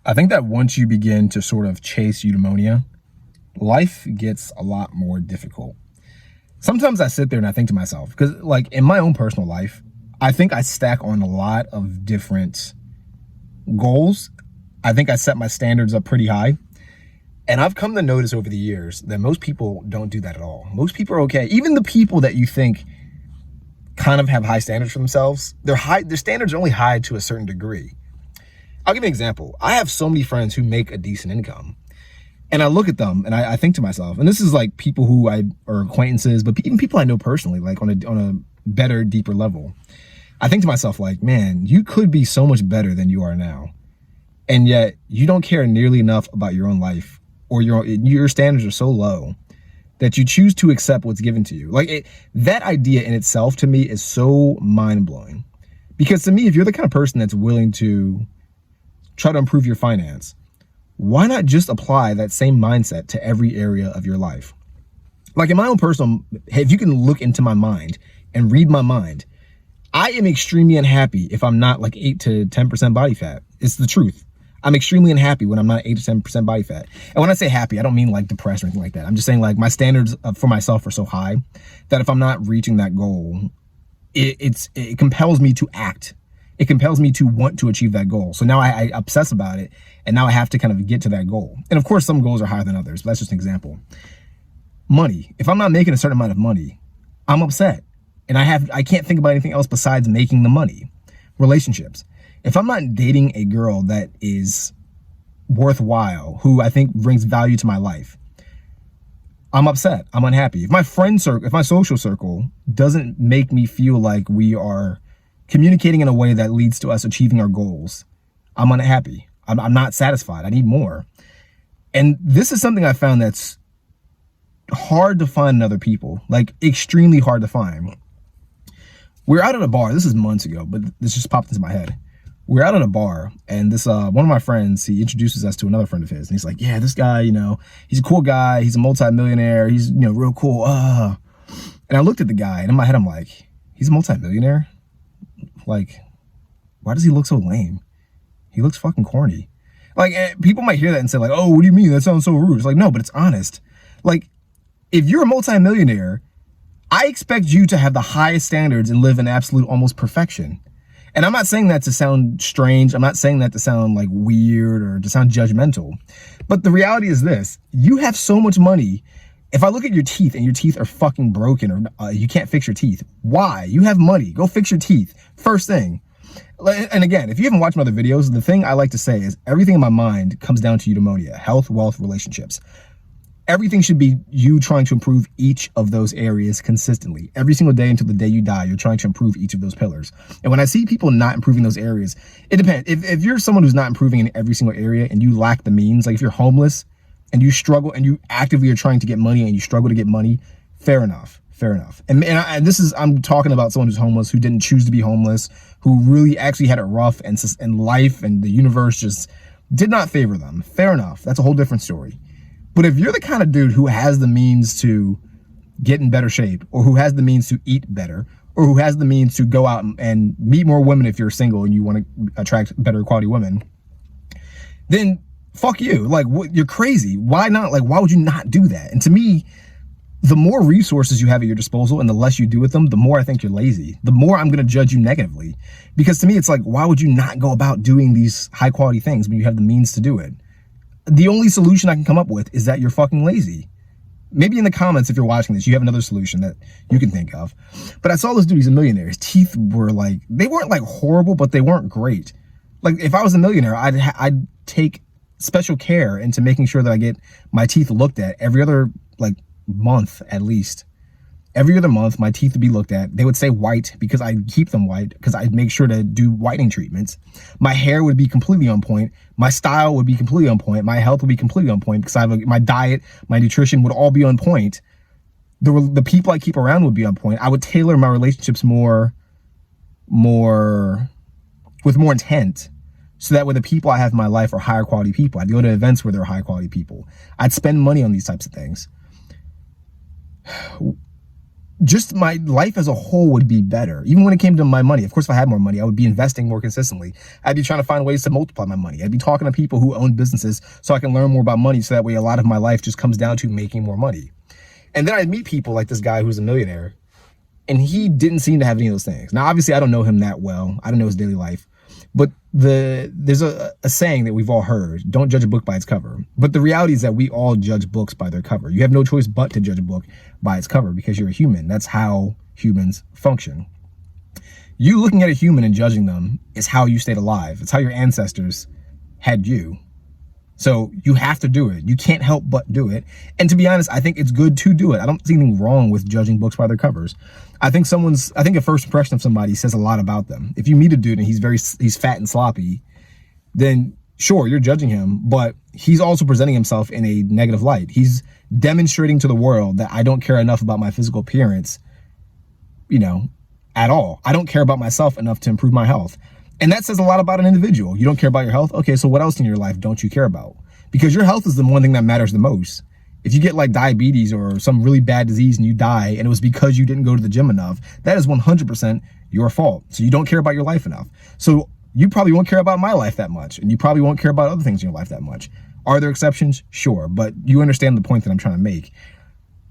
I think that once you begin to sort of chase eudaimonia, life gets a lot more difficult. Sometimes I sit there and I think to myself, because like in my own personal life, I think I stack on a lot of different goals. I think I set my standards up pretty high. And I've come to notice over the years that most people don't do that at all. Most people are okay. Even the people that you think kind of have high standards for themselves, their standards are only high to a certain degree. I'll give you an example. I have so many friends who make a decent income. And I look at them and I think to myself, and this is like people who are acquaintances, but even people I know personally, like on a better, deeper level. I think to myself, like, man, you could be so much better than you are now. And yet you don't care nearly enough about your own life, or your standards are so low that you choose to accept what's given to you. Like that idea in itself to me is so mind blowing, because to me, if you're the kind of person that's willing to try to improve your finance, why not just apply that same mindset to every area of your life? Like in my own personal, if you can look into my mind and read my mind, I am extremely unhappy if I'm not like 8 to 10% body fat. It's the truth. I'm extremely unhappy when I'm not 8 to 10% body fat. And when I say happy, I don't mean like depressed or anything like that. I'm just saying like my standards for myself are so high that if I'm not reaching that goal, it compels me to act. It compels me to want to achieve that goal. So now I obsess about it, and now I have to kind of get to that goal. And of course, some goals are higher than others, but that's just an example. Money. If I'm not making a certain amount of money, I'm upset. And I can't think about anything else besides making the money. Relationships. If I'm not dating a girl that is worthwhile, who I think brings value to my life, I'm upset. I'm unhappy. If my if my social circle doesn't make me feel like we are communicating in a way that leads to us achieving our goals, I'm unhappy. I'm not satisfied. I need more. And this is something I found that's hard to find in other people, like extremely hard to find. We're out at a bar. This is months ago, but this just popped into my head. We're out at a bar, and this one of my friends, he introduces us to another friend of his, and he's like, yeah, this guy, he's a cool guy. He's a multi-millionaire. He's, real cool. And I looked at the guy, and in my head, I'm like, he's a multi-millionaire? Like, why does he look so lame? He looks fucking corny. Like, people might hear that and say like, oh, what do you mean? That sounds so rude. It's like, no, but it's honest. Like, if you're a multi-millionaire, I expect you to have the highest standards and live in absolute almost perfection. And I'm not saying that to sound strange. I'm not saying that to sound like weird or to sound judgmental. But the reality is this: you have so much money. If I look at your teeth and your teeth are fucking broken, or you can't fix your teeth, why? You have money. Go fix your teeth. First thing. And again, if you haven't watched my other videos, the thing I like to say is everything in my mind comes down to eudaimonia: health, wealth, relationships. Everything should be you trying to improve each of those areas consistently. Every single day until the day you die, you're trying to improve each of those pillars. And when I see people not improving those areas, it depends. If you're someone who's not improving in every single area and you lack the means, like if you're homeless and you struggle and you actively are trying to get money and you struggle to get money, fair enough. Fair enough. And I'm talking about someone who's homeless, who didn't choose to be homeless, who really actually had it rough, and life and the universe just did not favor them. Fair enough. That's a whole different story. But if you're the kind of dude who has the means to get in better shape, or who has the means to eat better, or who has the means to go out and meet more women if you're single and you want to attract better quality women, then fuck you. Like, you're crazy. Why not? Like, why would you not do that? And to me, the more resources you have at your disposal and the less you do with them, the more I think you're lazy. The more I'm going to judge you negatively. Because to me, it's like, why would you not go about doing these high quality things when you have the means to do it? The only solution I can come up with is that you're fucking lazy. Maybe in the comments, if you're watching this, you have another solution that you can think of. But I saw this dude, he's a millionaire. His teeth were like, they weren't like horrible, but they weren't great. Like, if I was a millionaire, I'd take special care into making sure that I get my teeth looked at every other like month at least. Every other month, my teeth would be looked at. They would say white because I keep them white, because I'd make sure to do whitening treatments. My hair would be completely on point. My style would be completely on point. My health would be completely on point because my diet, my nutrition would all be on point. The people I keep around would be on point. I would tailor my relationships more with more intent, so that way the people I have in my life are higher quality people. I'd go to events where they're high quality people. I'd spend money on these types of things. just my life as a whole would be better. Even when it came to my money. Of course, if I had more money, I would be investing more consistently. I'd be trying to find ways to multiply my money. I'd be talking to people who own businesses so I can learn more about money, so that way a lot of my life just comes down to making more money. And then I'd meet people like this guy who's a millionaire, and he didn't seem to have any of those things. Now, obviously, I don't know him that well. I don't know his daily life. But there's a saying that we've all heard: don't judge a book by its cover. But the reality is that we all judge books by their cover. You have no choice but to judge a book by its cover, because you're a human. That's how humans function. You looking at a human and judging them is how you stayed alive. It's how your ancestors had you. So you have to do it. You can't help but do it. And to be honest, I think it's good to do it. I don't see anything wrong with judging books by their covers. I think a first impression of somebody says a lot about them. If you meet a dude and he's fat and sloppy, then sure, you're judging him, but he's also presenting himself in a negative light. He's demonstrating to the world that I don't care enough about my physical appearance, at all. I don't care about myself enough to improve my health. And that says a lot about an individual. You don't care about your health? Okay, so what else in your life don't you care about? Because your health is the one thing that matters the most. If you get like diabetes or some really bad disease and you die, and it was because you didn't go to the gym enough, that is 100% your fault. So you don't care about your life enough. So you probably won't care about my life that much, and you probably won't care about other things in your life that much. Are there exceptions? Sure, but you understand the point that I'm trying to make.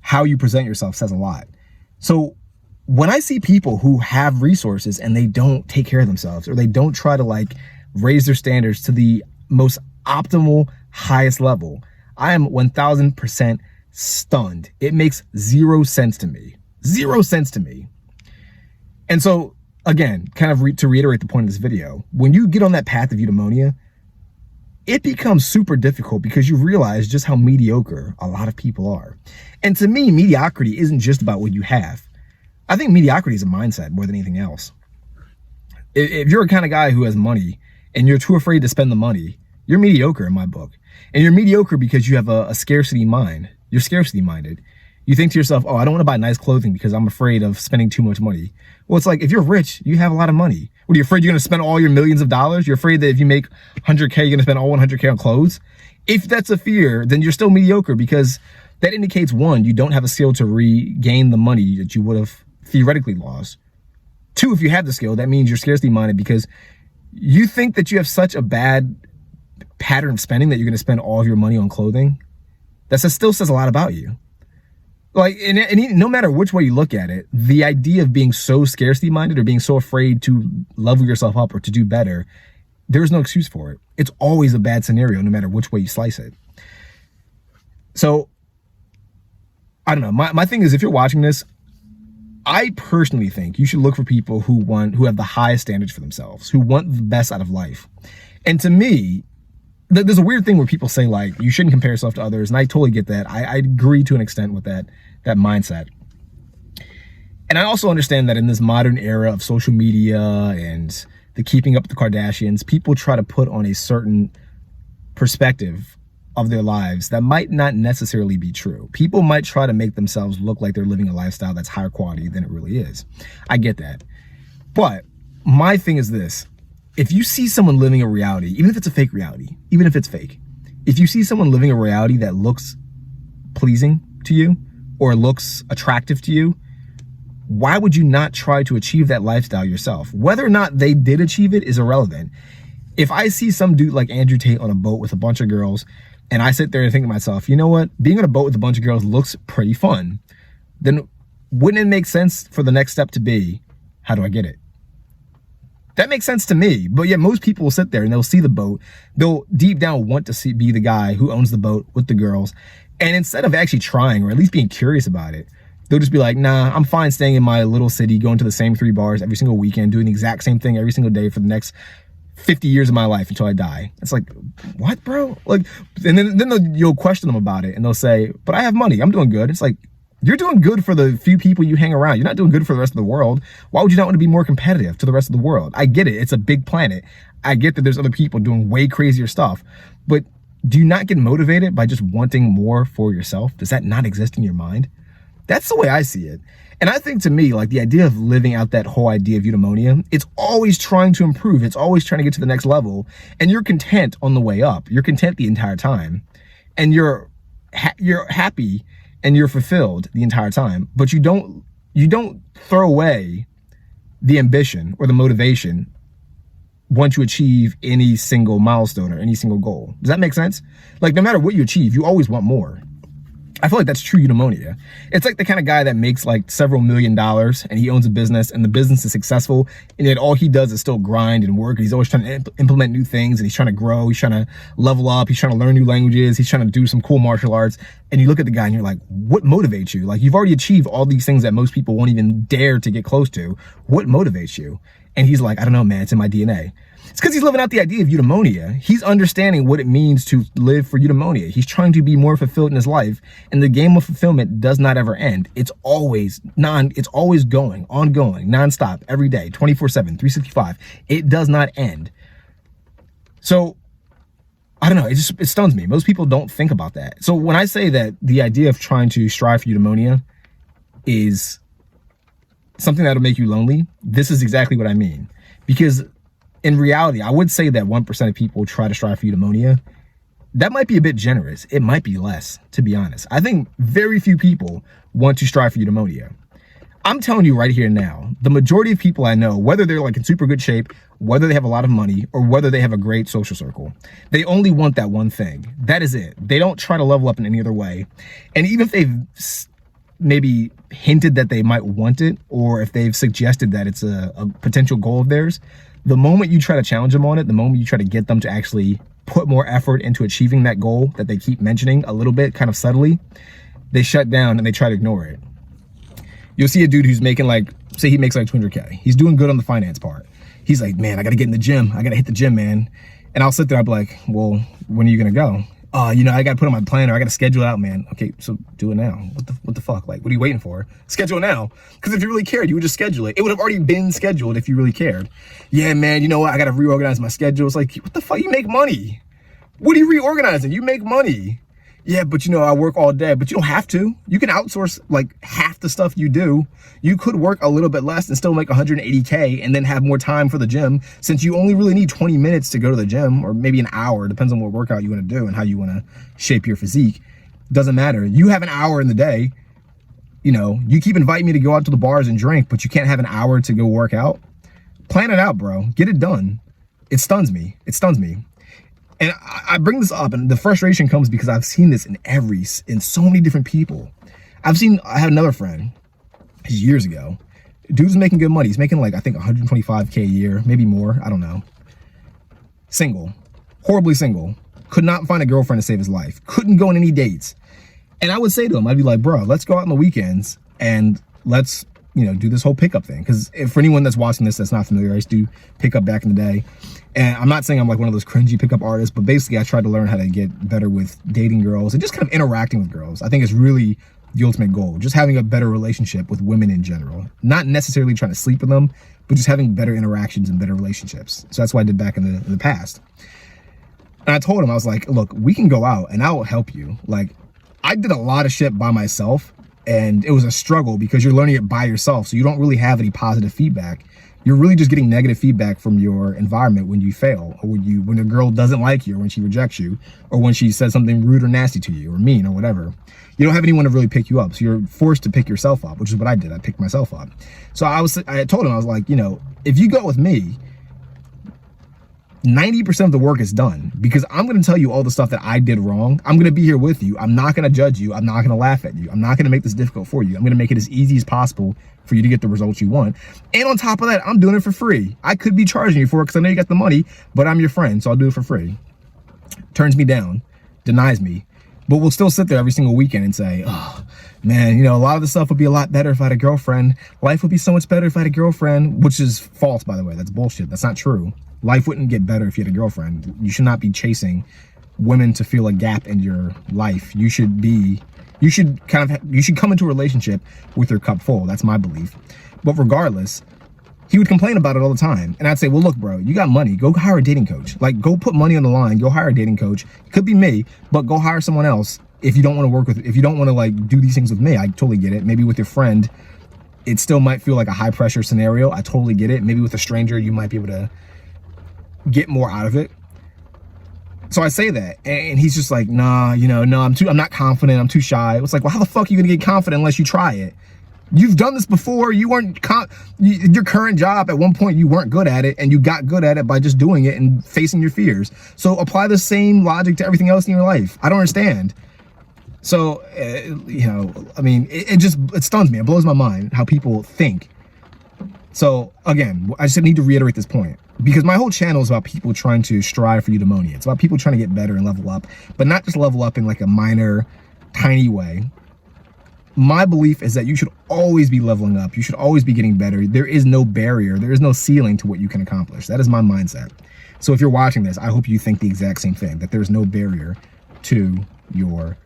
How you present yourself says a lot. So when I see people who have resources and they don't take care of themselves, or they don't try to raise their standards to the most optimal, highest level, I am 1000% stunned. It makes zero sense to me. 0 cents to me. And so again, kind of to reiterate the point of this video, when you get on that path of eudaimonia, it becomes super difficult because you realize just how mediocre a lot of people are. And to me, mediocrity isn't just about what you have. I think mediocrity is a mindset more than anything else. If you're a kind of guy who has money and you're too afraid to spend the money, you're mediocre in my book. And you're mediocre because you have a scarcity mind. You're scarcity minded. You think to yourself, oh, I don't want to buy nice clothing because I'm afraid of spending too much money. Well, it's like, if you're rich, you have a lot of money. What, are you afraid you're going to spend all your millions of dollars? You're afraid that if you make 100K, you're going to spend all 100K on clothes? If that's a fear, then you're still mediocre, because that indicates, one, you don't have a skill to regain the money that you would have theoretically lost. Two, if you have the skill, that means you're scarcity minded because you think that you have such a bad pattern of spending that you're going to spend all of your money on clothing. That still says a lot about you. And no matter which way you look at it, the idea of being so scarcity minded or being so afraid to level yourself up or to do better, there's no excuse for it. It's always a bad scenario, no matter which way you slice it. So I don't know. My thing is, if you're watching this, I personally think you should look for people who have the highest standards for themselves, who want the best out of life. And to me, there's a weird thing where people say you shouldn't compare yourself to others. And I totally get that. I agree to an extent with that mindset. And I also understand that in this modern era of social media and the keeping up with the Kardashians, people try to put on a certain perspective of their lives that might not necessarily be true. People might try to make themselves look like they're living a lifestyle that's higher quality than it really is. I get that. But my thing is this: if you see someone living a reality, even if it's a fake reality, even if it's fake, if you see someone living a reality that looks pleasing to you or looks attractive to you, why would you not try to achieve that lifestyle yourself? Whether or not they did achieve it is irrelevant. If I see some dude like Andrew Tate on a boat with a bunch of girls, and I sit there and think to myself, you know what, being on a boat with a bunch of girls looks pretty fun, then wouldn't it make sense for the next step to be, how do I get it? That makes sense to me. But yet most people will sit there and they'll see the boat. They'll deep down want to be the guy who owns the boat with the girls. And instead of actually trying, or at least being curious about it, they'll just be like, nah, I'm fine staying in my little city, going to the same 3 bars every single weekend, doing the exact same thing every single day for the next 50 years of my life until I die. It's like, what, bro? And then you'll question them about it and they'll say, but I have money, I'm doing good. It's like, you're doing good for the few people you hang around. You're not doing good for the rest of the world. Why would you not want to be more competitive to the rest of the world? I get it. It's a big planet. I get that there's other people doing way crazier stuff, but do you not get motivated by just wanting more for yourself? Does that not exist in your mind? That's the way I see it. And I think, to me, the idea of living out that whole idea of eudaimonia, it's always trying to improve. It's always trying to get to the next level. And you're content on the way up. You're content the entire time. And you're happy and you're fulfilled the entire time. But you don't You don't throw away the ambition or the motivation once you achieve any single milestone or any single goal. Does that make sense? Like, no matter what you achieve, you always want more. I feel like that's true eudaimonia. It's like the kind of guy that makes like several $1,000,000 and he owns a business and the business is successful, and yet all he does is still grind and work. And he's always trying to implement new things, and he's trying to grow. He's trying to level up. He's trying to learn new languages. He's trying to do some cool martial arts. And you look at the guy and you're like, what motivates you? Like, you've already achieved all these things that most people won't even dare to get close to. What motivates you? And he's like, I don't know, man, it's in my DNA. It's because he's living out the idea of eudaimonia. He's understanding what it means to live for eudaimonia. He's trying to be more fulfilled in his life, and the game of fulfillment does not ever end. It's always going, ongoing, nonstop, every day, 24/7, 365. It does not end. So I don't know, it stuns me. Most people don't think about that. So when I say that the idea of trying to strive for eudaimonia is something that'll make you lonely, this is exactly what I mean. Because in reality, I would say that 1% of people try to strive for eudaimonia. That might be a bit generous. It might be less, to be honest. I think very few people want to strive for eudaimonia. I'm telling you right here now, the majority of people I know, whether they're like in super good shape, whether they have a lot of money, or whether they have a great social circle, they only want that one thing. That is it. They don't try to level up in any other way. And even if they've maybe hinted that they might want it, or if they've suggested that it's a potential goal of theirs, the moment you try to challenge them on it, the moment you try to get them to actually put more effort into achieving that goal that they keep mentioning a little bit, kind of subtly, they shut down and they try to ignore it. You'll see a dude who's making like, say he makes like 200K. He's doing good on the finance part. He's like, man, I got to get in the gym. I got to hit the gym, man. And I'll sit there, I'll be like, well, when are you going to go? You know, I got to put on my planner. I got to schedule it out, man. Okay, so do it now. What the fuck? Like, what are you waiting for? Schedule it now. Because if you really cared, you would just schedule it. It would have already been scheduled if you really cared. Yeah, man, you know what? I got to reorganize my schedule. It's like, what the fuck? You make money. What are you reorganizing? You make money. Yeah, but you know, I work all day, but you don't have to. You can outsource like half the stuff you do. You could work a little bit less and still make 180K and then have more time for the gym, since you only really need 20 minutes to go to the gym, or maybe an hour, depends on what workout you want to do and how you want to shape your physique. Doesn't matter. You have an hour in the day. You know, you keep inviting me to go out to the bars and drink, but you can't have an hour to go work out. Plan it out, bro. Get it done. It stuns me. It stuns me. And I bring this up, and the frustration comes because I've seen this in so many different people. I had another friend years ago. Dude's making good money. He's making like, I think 125K a year, maybe more. I don't know. Single, horribly single. Could not find a girlfriend to save his life. Couldn't go on any dates. And I would say to him, I'd be like, bro, let's go out on the weekends and let's, you know, do this whole pickup thing. Because for anyone that's watching this that's not familiar, I used to pick up back in the day. And I'm not saying I'm like one of those cringy pickup artists, but basically I tried to learn how to get better with dating girls and just kind of interacting with girls. I think it's really the ultimate goal, just having a better relationship with women in general. Not necessarily trying to sleep with them, but just having better interactions and better relationships. So that's what I did back in the past. And I told him, I was like, look, we can go out and I will help you. Like, I did a lot of shit by myself, and it was a struggle because you're learning it by yourself. So you don't really have any positive feedback. You're really just getting negative feedback from your environment when you fail, or when a girl doesn't like you, or when she rejects you, or when she says something rude or nasty to you, or mean, or whatever. You don't have anyone to really pick you up. So you're forced to pick yourself up, which is what I did. I picked myself up. So I told him, I was like, you know, if you go with me, 90% of the work is done, because I'm going to tell you all the stuff that I did wrong. I'm going to be here with you. I'm not going to judge you. I'm not going to laugh at you. I'm not going to make this difficult for you. I'm going to make it as easy as possible for you to get the results you want. And on top of that, I'm doing it for free. I could be charging you for it because I know you got the money, but I'm your friend, so I'll do it for free. Turns me down, denies me, but we'll still sit there every single weekend and say, oh, man, you know, a lot of the stuff would be a lot better if I had a girlfriend. Life would be so much better if I had a girlfriend, which is false, by the way. That's bullshit. That's not true. Life wouldn't get better if you had a girlfriend. You should not be chasing women to fill a gap in your life. You should come into a relationship with your cup full. That's my belief. But regardless, he would complain about it all the time. And I'd say, well, look, bro, you got money. Go hire a dating coach. Like, go put money on the line. Go hire a dating coach. It could be me, but go hire someone else. If you don't want to if you don't want to like do these things with me, I totally get it. Maybe with your friend, it still might feel like a high pressure scenario. I totally get it. Maybe with a stranger, you might be able to get more out of it. So I say that, and he's just like, nah, you know, no, I'm not confident. I'm too shy. It's like, well, how the fuck are you gonna get confident unless you try it? You've done this before. You weren't, your current job at one point, you weren't good at it, and you got good at it by just doing it and facing your fears. So apply the same logic to everything else in your life. I don't understand. So, you know, I mean, it stuns me. It blows my mind how people think. So again, I just need to reiterate this point, because my whole channel is about people trying to strive for eudaimonia. It's about people trying to get better and level up, but not just level up in like a minor, tiny way. My belief is that you should always be leveling up. You should always be getting better. There is no barrier. There is no ceiling to what you can accomplish. That is my mindset. So if you're watching this, I hope you think the exact same thing, that there's no barrier to your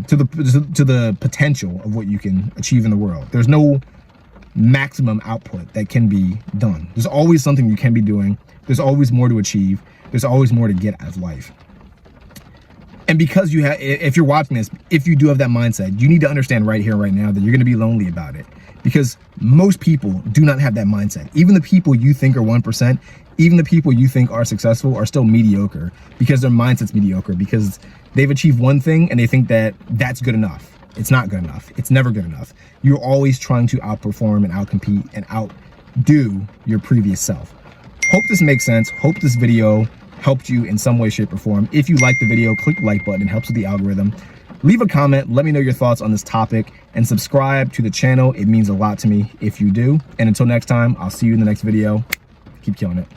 to the potential of what you can achieve in the world. There's no maximum output that can be done. There's always something you can be doing. There's always more to achieve. There's always more to get out of life. And because you have, if you're watching this, if you do have that mindset, you need to understand right here, right now, that you're going to be lonely about it, because most people do not have that mindset. Even the people you think are 1%, even the people you think are successful are still mediocre, because their mindset's mediocre, because they've achieved one thing and they think that that's good enough. It's not good enough. It's never good enough. You're always trying to outperform and outcompete and outdo your previous self. Hope this makes sense. Hope this video helped you in some way, shape, or form. If you liked the video, click the like button. It helps with the algorithm. Leave a comment. Let me know your thoughts on this topic, and subscribe to the channel. It means a lot to me if you do. And until next time, I'll see you in the next video. Keep killing it.